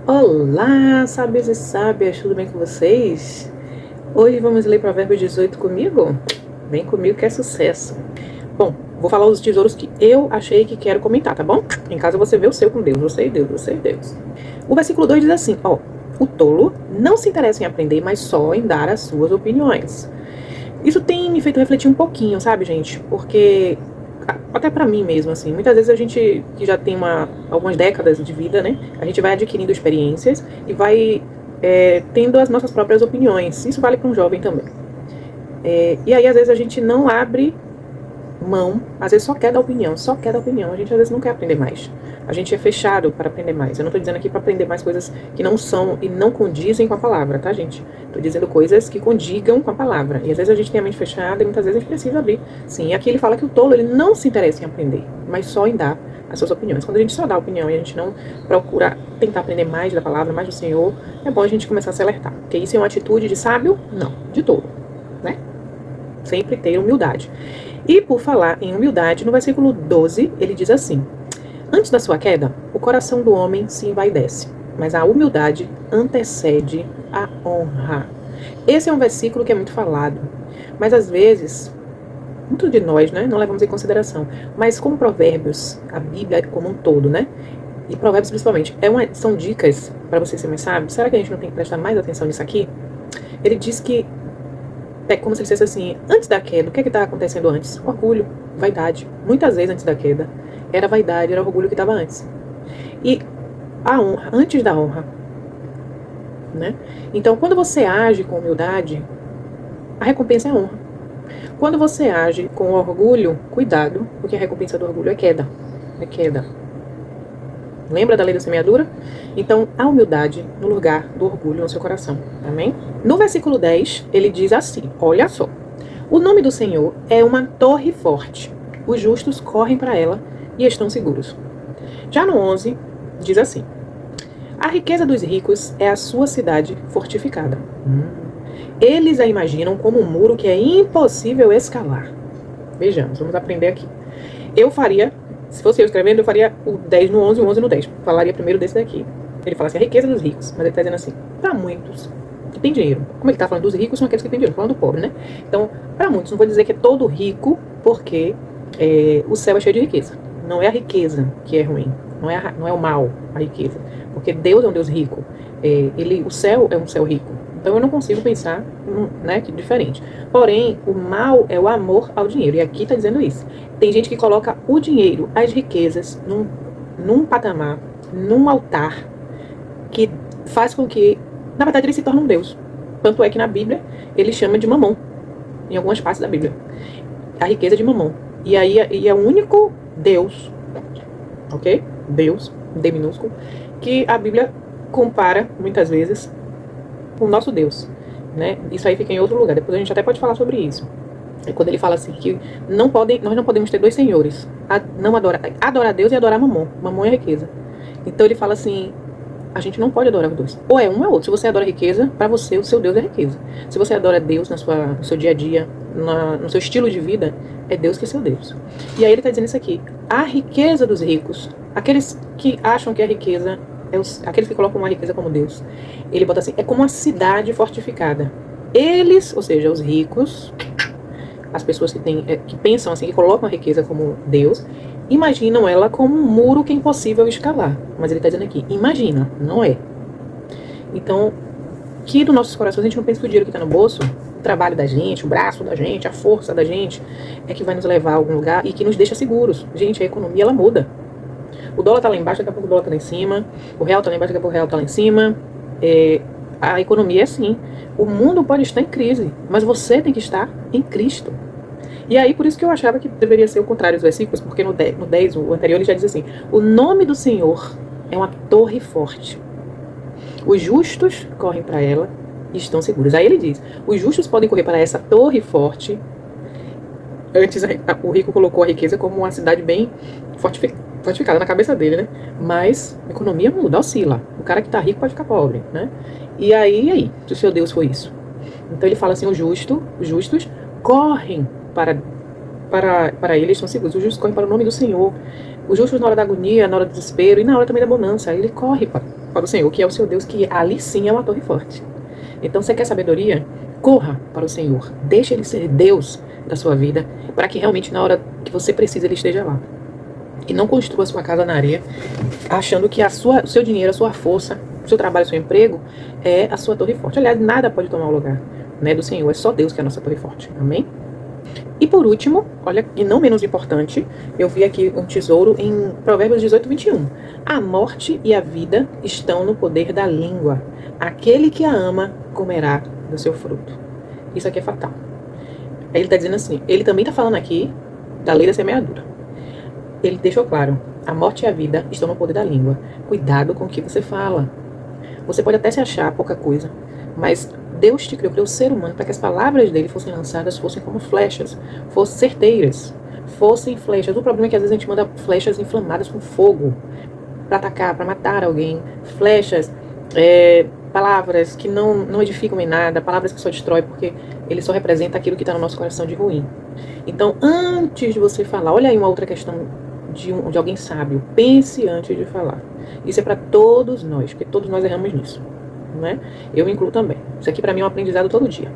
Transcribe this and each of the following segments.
Olá, sábios e sábias, tudo bem com vocês? Hoje vamos ler Provérbios 18 comigo? Vem comigo que é sucesso. Bom, vou falar os tesouros que eu achei que quero comentar, tá bom? Em casa você vê o seu com Deus, você e Deus, você e Deus. O versículo 2 diz assim, o tolo não se interessa em aprender, mas só em dar as suas opiniões. Isso tem me feito refletir um pouquinho, sabe, gente? Porque até pra mim mesmo, assim, muitas vezes a gente que já tem algumas décadas de vida, né, a gente vai adquirindo experiências e vai tendo as nossas próprias opiniões. Isso vale para um jovem também. E aí, às vezes, a gente não abre mão, às vezes só quer dar opinião, a gente às vezes não quer aprender mais. A gente é fechado para aprender mais. Eu não tô dizendo aqui para aprender mais coisas que não são e não condizem com a palavra, tá, gente? Tô dizendo coisas que condigam com a palavra. E às vezes a gente tem a mente fechada e muitas vezes a gente precisa abrir. Sim, e aqui ele fala que o tolo, ele não se interessa em aprender, mas só em dar as suas opiniões. Quando a gente só dá opinião e a gente não procura tentar aprender mais da palavra, mais do Senhor, é bom a gente começar a se alertar. Porque isso é uma atitude de sábio? Não, de tolo, né? Sempre ter humildade. E por falar em humildade, no versículo 12, ele diz assim: antes da sua queda, o coração do homem se envaidece, mas a humildade antecede a honra. Esse é um versículo que é muito falado, mas às vezes, muitos de nós, né, não levamos em consideração. Mas como Provérbios, a Bíblia como um todo, né, e Provérbios principalmente, são dicas para você ser mais sábio. Será que a gente não tem que prestar mais atenção nisso aqui? Ele diz que é como se ele dissesse assim, antes da queda, o que estava acontecendo antes? Orgulho, vaidade. Muitas vezes antes da queda, era vaidade, era orgulho que estava antes. E a honra, antes da honra, né? Então, quando você age com humildade, a recompensa é honra. Quando você age com orgulho, cuidado, porque a recompensa do orgulho é queda. É queda. Lembra da lei da semeadura? Então, a humildade no lugar do orgulho no seu coração. Amém? No versículo 10, ele diz assim, olha só. O nome do Senhor é uma torre forte. Os justos correm para ela e estão seguros. Já no 11, diz assim. A riqueza dos ricos é a sua cidade fortificada. Eles a imaginam como um muro que é impossível escalar. Vejamos, vamos aprender aqui. Eu faria... Se fosse eu escrevendo, eu faria o 10 no 11 e o 11 no 10. Falaria primeiro desse daqui. Ele fala assim, a riqueza dos ricos. Mas ele está dizendo assim, para muitos que tem dinheiro. Como ele está falando dos ricos, são aqueles que têm dinheiro. Falando do pobre, né? Então, para muitos, não vou dizer que é todo rico, porque o céu é cheio de riqueza. Não é a riqueza que é ruim. Não é o mal, a riqueza. Porque Deus é um Deus rico. O céu é um céu rico. Então eu não consigo pensar, né, que diferente. Porém, o mal é o amor ao dinheiro. E aqui está dizendo isso. Tem gente que coloca o dinheiro, as riquezas, num patamar, num altar, que faz com que, na verdade, ele se torne um Deus. Tanto é que na Bíblia, ele chama de mamão. Em algumas partes da Bíblia. A riqueza de mamão. E aí é o único Deus, ok? Deus, D minúsculo, que a Bíblia compara, muitas vezes, com o nosso Deus, né? Isso aí fica em outro lugar. Depois a gente até pode falar sobre isso. É quando ele fala assim que nós não podemos ter dois senhores. Adorar Deus e adorar Mamon. Mamon é riqueza. Então ele fala assim, a gente não pode adorar os dois. Ou é um ou é outro. Se você adora riqueza, para você o seu Deus é riqueza. Se você adora Deus no seu dia a dia, no seu estilo de vida, é Deus que é seu Deus. E aí ele está dizendo isso aqui. A riqueza dos ricos, aqueles que acham que a riqueza aqueles que colocam uma riqueza como Deus, ele bota assim, é como uma cidade fortificada. Eles, ou seja, os ricos, as pessoas que pensam assim, que colocam a riqueza como Deus, imaginam ela como um muro que é impossível escalar. Mas ele está dizendo aqui, imagina, não é. Então, que dos nossos corações a gente não pensa que o dinheiro que está no bolso, o trabalho da gente, o braço da gente, a força da gente, é que vai nos levar a algum lugar e que nos deixa seguros. Gente, a economia, ela muda. O dólar tá lá embaixo, daqui a pouco o dólar tá lá em cima. O real tá lá embaixo, daqui a pouco o real tá lá em cima. A economia é assim. O mundo pode estar em crise, mas você tem que estar em Cristo. E aí, por isso que eu achava que deveria ser o contrário dos versículos, porque no 10, o anterior, ele já diz assim, o nome do Senhor é uma torre forte. Os justos correm para ela e estão seguros. Aí ele diz, os justos podem correr para essa torre forte. Antes, o rico colocou a riqueza como uma cidade bem fortificada na cabeça dele, né? Mas a economia muda, oscila. O cara que tá rico pode ficar pobre, né? E aí, se o seu Deus foi isso? Então ele fala assim, os justos correm para eles, estão seguros. Os justos correm para o nome do Senhor. Os justos na hora da agonia, na hora do desespero e na hora também da bonança. Ele corre para para o Senhor, que é o seu Deus, que ali sim é uma torre forte. Então, você quer sabedoria? Corra para o Senhor. Deixe Ele ser Deus da sua vida, para que realmente na hora que você precisa Ele esteja lá. E não construa sua casa na areia, achando que o seu dinheiro, a sua força, o seu trabalho, o seu emprego é a sua torre forte. Aliás, nada pode tomar o lugar, né, do Senhor. É só Deus que é a nossa torre forte. Amém? E por último, olha, e não menos importante, eu vi aqui um tesouro em Provérbios 18, 21. A morte e a vida estão no poder da língua. Aquele que a ama comerá do seu fruto. Isso aqui é fatal. Ele está dizendo assim, ele também está falando aqui da lei da semeadura. Ele deixou claro, a morte e a vida estão no poder da língua. Cuidado com o que você fala. Você pode até se achar pouca coisa, mas Deus te criou o ser humano para que as palavras dele fossem lançadas, fossem como flechas, fossem certeiras, fossem flechas. O problema é que às vezes a gente manda flechas inflamadas com fogo para atacar, para matar alguém. Flechas, palavras que não edificam em nada, palavras que só destroem, porque ele só representa aquilo que está no nosso coração de ruim. Então, antes de você falar, olha aí uma outra questão de alguém sábio, pense antes de falar. Isso é para todos nós, porque todos nós erramos nisso, né? Eu me incluo também. Isso aqui para mim é um aprendizado todo dia.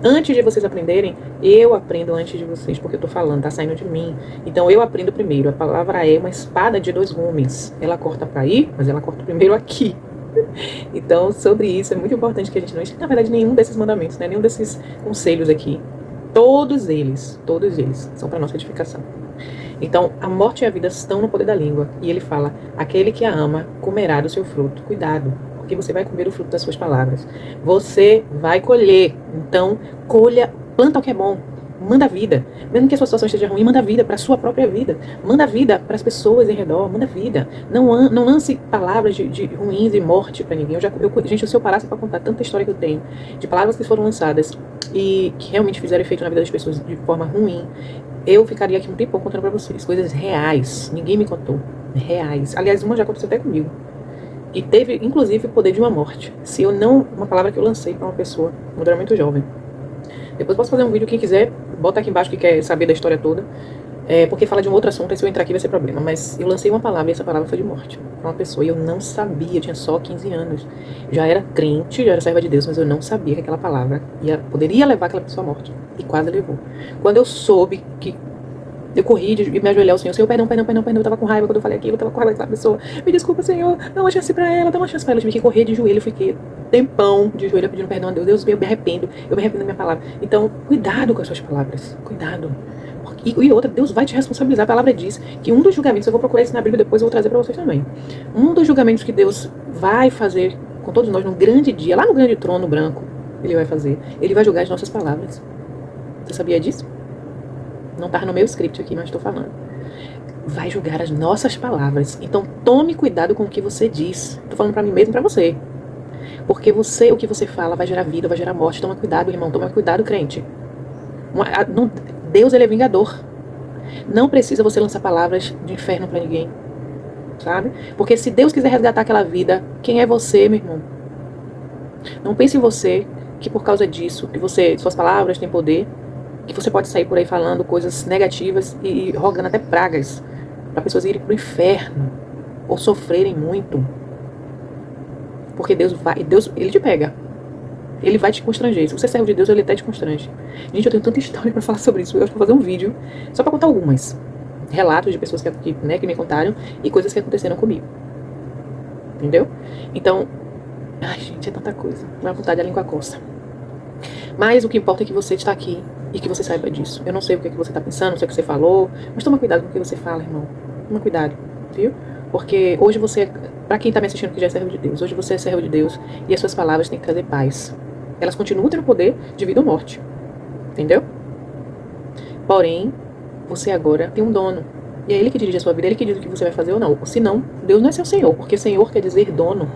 Antes de vocês aprenderem, eu aprendo antes de vocês, porque eu tô falando, tá saindo de mim. Então eu aprendo primeiro. A palavra é uma espada de dois gumes. Ela corta para aí, mas ela corta primeiro aqui. Então, sobre isso, é muito importante que a gente não esqueça, na verdade, nenhum desses mandamentos, né? Nenhum desses conselhos aqui. Todos eles são para nossa edificação. Então, a morte e a vida estão no poder da língua. E ele fala, aquele que a ama comerá do seu fruto. Cuidado, porque você vai comer o fruto das suas palavras. Você vai colher. Então, colha, planta o que é bom. Manda vida. Mesmo que a sua situação esteja ruim, manda vida para a sua própria vida. Manda vida para as pessoas em redor. Manda vida. Não lance palavras de ruins e morte para ninguém. Gente, se eu parasse para contar tanta história que eu tenho, de palavras que foram lançadas e que realmente fizeram efeito na vida das pessoas de forma ruim, eu ficaria aqui um tempo contando para vocês. Coisas reais. Ninguém me contou. Reais. Aliás, uma já aconteceu até comigo. E teve, inclusive, o poder de uma morte. Uma palavra que eu lancei para uma pessoa, quando eu era muito jovem. Depois posso fazer um vídeo, quem quiser, bota aqui embaixo que quer saber da história toda. Porque fala de um outro assunto, e se eu entrar aqui vai ser problema. Mas eu lancei uma palavra, e essa palavra foi de morte para uma pessoa. E eu não sabia, eu tinha só 15 anos. Já era crente, já era serva de Deus, mas eu não sabia que aquela palavra poderia levar aquela pessoa à morte. E quase levou. Quando eu soube que eu corri e me ajoelhei ao Senhor, perdão, eu tava com raiva quando eu falei aquilo, eu tava com raiva daquela pessoa, me desculpa, Senhor, dá uma chance pra ela, dá uma chance pra ela. Eu tive que correr de joelho, eu fiquei tempão de joelho pedindo perdão a Deus. Deus, eu me arrependo da minha palavra. Então, cuidado com as suas palavras, cuidado. E outra, Deus vai te responsabilizar. A palavra diz que um dos julgamentos, eu vou procurar isso na Bíblia depois, eu vou trazer pra vocês também. Um dos julgamentos que Deus vai fazer com todos nós num grande dia, lá no grande trono branco, Ele vai fazer, Ele vai julgar as nossas palavras. Você sabia disso? Não tá no meu script aqui, mas estou falando. Vai julgar as nossas palavras. Então tome cuidado com o que você diz. Tô falando pra mim mesmo e pra você. Porque o que você fala vai gerar vida, vai gerar morte. Toma cuidado, irmão. Toma cuidado, crente. Deus, ele é vingador. Não precisa você lançar palavras de inferno pra ninguém. Sabe? Porque se Deus quiser resgatar aquela vida, quem é você, meu irmão? Não pense em você, que por causa disso, que suas palavras têm poder, que você pode sair por aí falando coisas negativas e rogando até pragas para pessoas irem pro inferno ou sofrerem muito. Porque Deus, ele te pega. Ele vai te constranger. Se você é servo de Deus, ele até te constrange. Gente, eu tenho tanta história para falar sobre isso. Eu acho que vou fazer um vídeo só para contar algumas. Relatos de pessoas que me contaram e coisas que aconteceram comigo. Entendeu? Então, ai, gente, é tanta coisa. Vai vontade, a língua coça. Mas o que importa é que você está aqui e que você saiba disso. Eu não sei o que você está pensando, não sei o que você falou, mas toma cuidado com o que você fala, irmão. Toma cuidado, viu? Porque hoje você, para quem está me assistindo que já é servo de Deus, hoje você é servo de Deus e as suas palavras têm que trazer paz. Elas continuam tendo poder de vida ou morte. Entendeu? Porém, você agora tem um dono. E é ele que dirige a sua vida, é ele que diz o que você vai fazer ou não. Se não, Deus não é seu Senhor, porque Senhor quer dizer dono.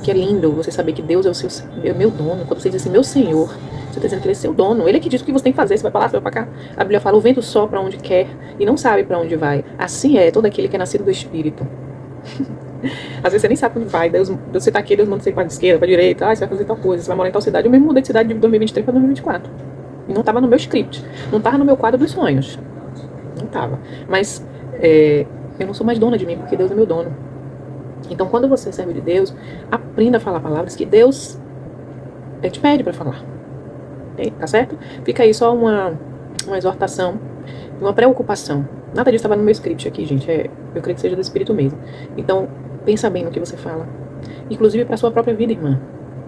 Que é lindo você saber que Deus é o meu dono. Quando você diz assim, meu Senhor, você está dizendo que Ele é seu dono. Ele é que diz o que você tem que fazer. Você vai para lá, você vai para cá. A Bíblia fala, o vento sopra onde quer e não sabe para onde vai. Assim é todo aquele que é nascido do Espírito. Às vezes você nem sabe para onde vai. Deus, você está aqui, Deus manda você ir para a esquerda, para a direita. Você vai fazer tal coisa, você vai morar em tal cidade. Eu mesmo mudei de cidade de 2023 para 2024. E não estava no meu script. Não estava no meu quadro dos sonhos. Não estava. Mas eu não sou mais dona de mim, porque Deus é meu dono. Então, quando você serve de Deus, aprenda a falar palavras que Deus te pede para falar. Tá certo? Fica aí só uma exortação, uma preocupação. Nada disso estava no meu script aqui, gente. Eu creio que seja do Espírito mesmo. Então, pensa bem no que você fala. Inclusive para sua própria vida, irmã.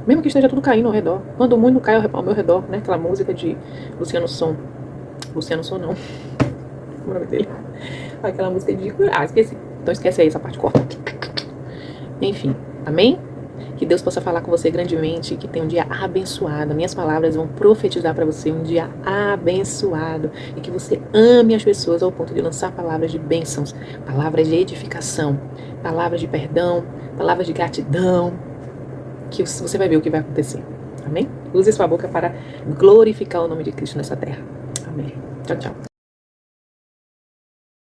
Mesmo que esteja tudo caindo ao redor. Quando o mundo cai ao meu redor, né? Aquela música de Luciano Som. Luciano Som não. Como é o nome dele? Aquela música de... esqueci. Então esquece aí essa parte, corta. Enfim, amém? Que Deus possa falar com você grandemente, que tenha um dia abençoado. Minhas palavras vão profetizar para você um dia abençoado. E que você ame as pessoas ao ponto de lançar palavras de bênçãos, palavras de edificação, palavras de perdão, palavras de gratidão. Que você vai ver o que vai acontecer. Amém? Use sua boca para glorificar o nome de Cristo nessa terra. Amém. Tchau, tchau.